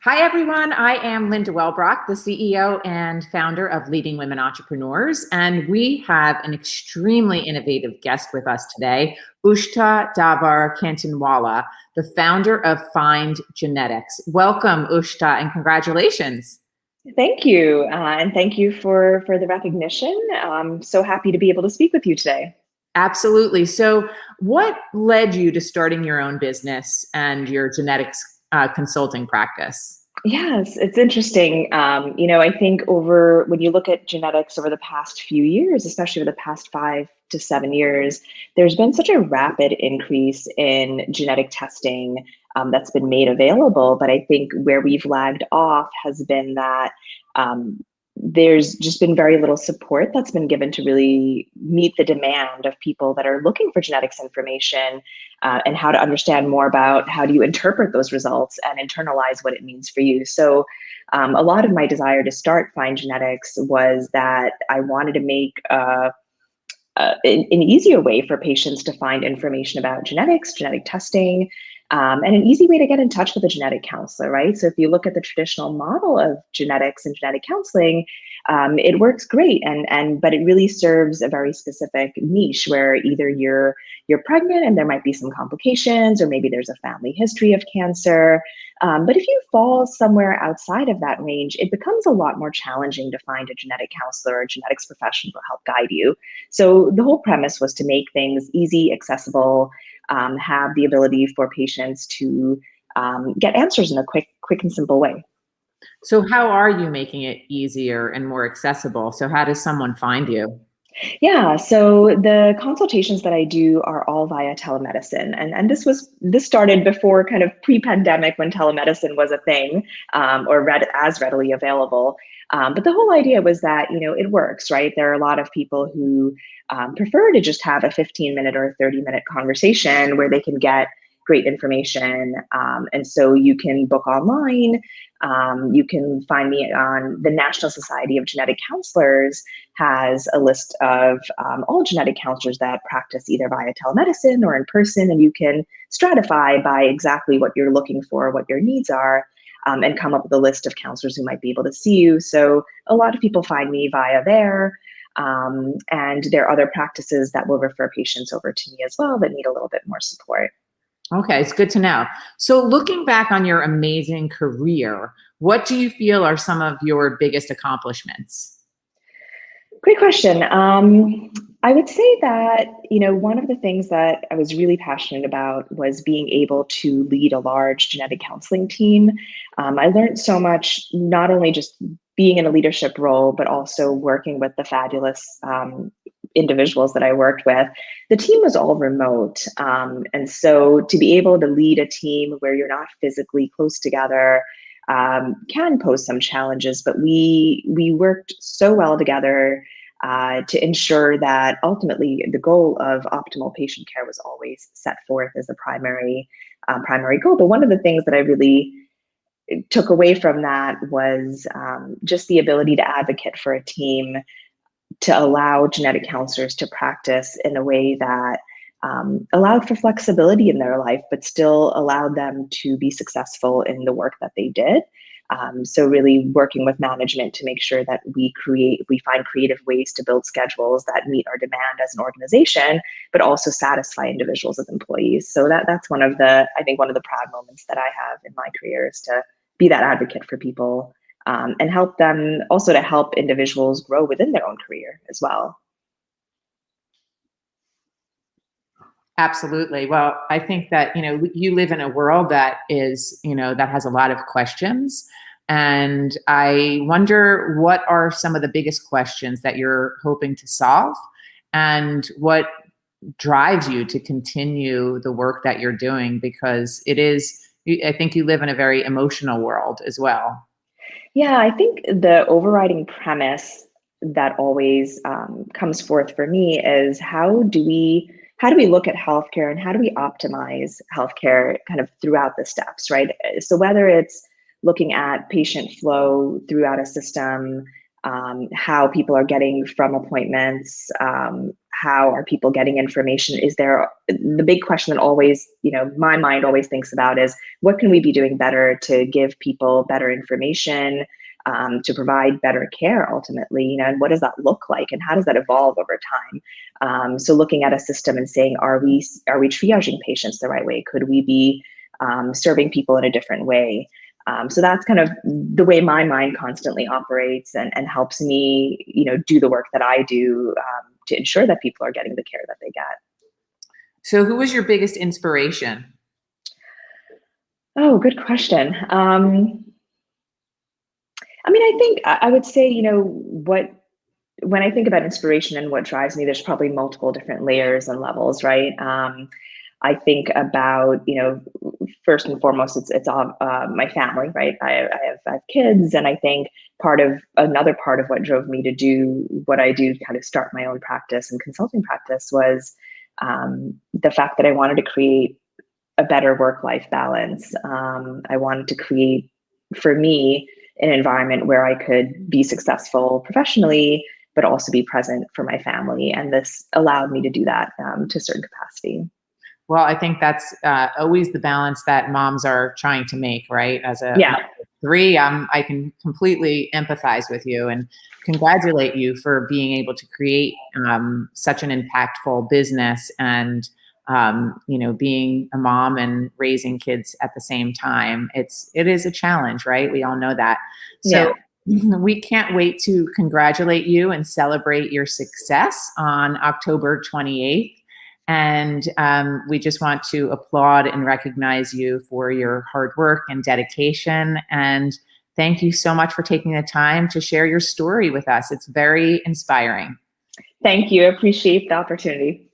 Hi, everyone. I am Linda Wellbrock, the CEO and founder of Leading Women Entrepreneurs, and we have an extremely innovative guest with us today, Ushta Davar Canteenwalla, the founder of Find Genetics. Welcome, Ushta, and congratulations. Thank you, and thank you for the recognition. I'm so happy to be able to speak with you today. Absolutely. So, what led you to starting your own business and your genetics consulting practice? Yes, it's interesting. I think over when you look at genetics over the past few years, especially over the past 5 to 7 years, there's been such a rapid increase in genetic testing that's been made available. But I think where we've lagged off has been that um, there's just been very little support that's been given to really meet the demand of people that are looking for genetics information and how to understand more about how do you interpret those results and internalize what it means for you. So a lot of my desire to start Find Genetics was that I wanted to make an easier way for patients to find information about genetics, genetic testing, and an easy way to get in touch with a genetic counselor, right? So if you look at the traditional model of genetics and genetic counseling, it works great, but it really serves a very specific niche where either you're pregnant and there might be some complications, or maybe there's a family history of cancer. But if you fall somewhere outside of that range, it becomes a lot more challenging to find a genetic counselor or a genetics professional to help guide you. So the whole premise was to make things easy, accessible, have the ability for patients to get answers in a quick and simple way. So, how are you making it easier and more accessible? So, how does someone find you? Yeah, so the consultations that I do are all via telemedicine, and this started before kind of pre-pandemic when telemedicine was a thing, or as readily available. But the whole idea was that it works, right? There are a lot of people who prefer to just have a 15-minute or a 30-minute conversation where they can get great information, and so you can book online. You can find me on the National Society of Genetic Counselors has a list of all genetic counselors that practice either via telemedicine or in person, and you can stratify by exactly what you're looking for, what your needs are, and come up with a list of counselors who might be able to see you. So a lot of people find me via there. And there are other practices that will refer patients over to me as well that need a little bit more support. Okay, it's good to know. So, looking back on your amazing career, what do you feel are some of your biggest accomplishments? Great question. I would say that, one of the things that I was really passionate about was being able to lead a large genetic counseling team. I learned so much, not only just being in a leadership role, but also working with the fabulous individuals that I worked with. The team was all remote. And so to be able to lead a team where you're not physically close together can pose some challenges, but we worked so well together to ensure that ultimately the goal of optimal patient care was always set forth as a primary goal. But one of the things that I really took away from that was just the ability to advocate for a team to allow genetic counselors to practice in a way that allowed for flexibility in their life, but still allowed them to be successful in the work that they did. So really working with management to make sure that we find creative ways to build schedules that meet our demand as an organization, but also satisfy individuals as employees. So that's I think one of the proud moments that I have in my career is to be that advocate for people and help them also to help individuals grow within their own career as well. Absolutely. Well, I think that, you live in a world that is, that has a lot of questions. And I wonder what are some of the biggest questions that you're hoping to solve and what drives you to continue the work that you're doing because I think you live in a very emotional world as well. Yeah, I think the overriding premise that always comes forth for me is how do we look at healthcare and how do we optimize healthcare kind of throughout the steps, right? So whether it's looking at patient flow throughout a system, how people are getting from appointments, how are people getting information? Is there the big question that always, my mind always thinks about is what can we be doing better to give people better information, to provide better care ultimately, and what does that look like and how does that evolve over time? So looking at a system and saying, are we triaging patients the right way? Could we be serving people in a different way? So that's kind of the way my mind constantly operates and helps me, do the work that I do to ensure that people are getting the care that they get. So who was your biggest inspiration? Oh, good question. I mean, I think I would say, when I think about inspiration and what drives me, there's probably multiple different layers and levels, right? I think about, first and foremost, it's all my family, right? I have kids, and I think another part of what drove me to do what I do, kind of start my own practice and consulting practice, was the fact that I wanted to create a better work-life balance. I wanted to create, for me, an environment where I could be successful professionally, but also be present for my family. And this allowed me to do that to a certain capacity. Well, I think that's always the balance that moms are trying to make, right? As a Yeah. mom of three, I can completely empathize with you and congratulate you for being able to create such an impactful business and, being a mom and raising kids at the same time. It is a challenge, right? We all know that. So we can't wait to congratulate you and celebrate your success on October 28th. And we just want to applaud and recognize you for your hard work and dedication. And thank you so much for taking the time to share your story with us. It's very inspiring. Thank you. I appreciate the opportunity.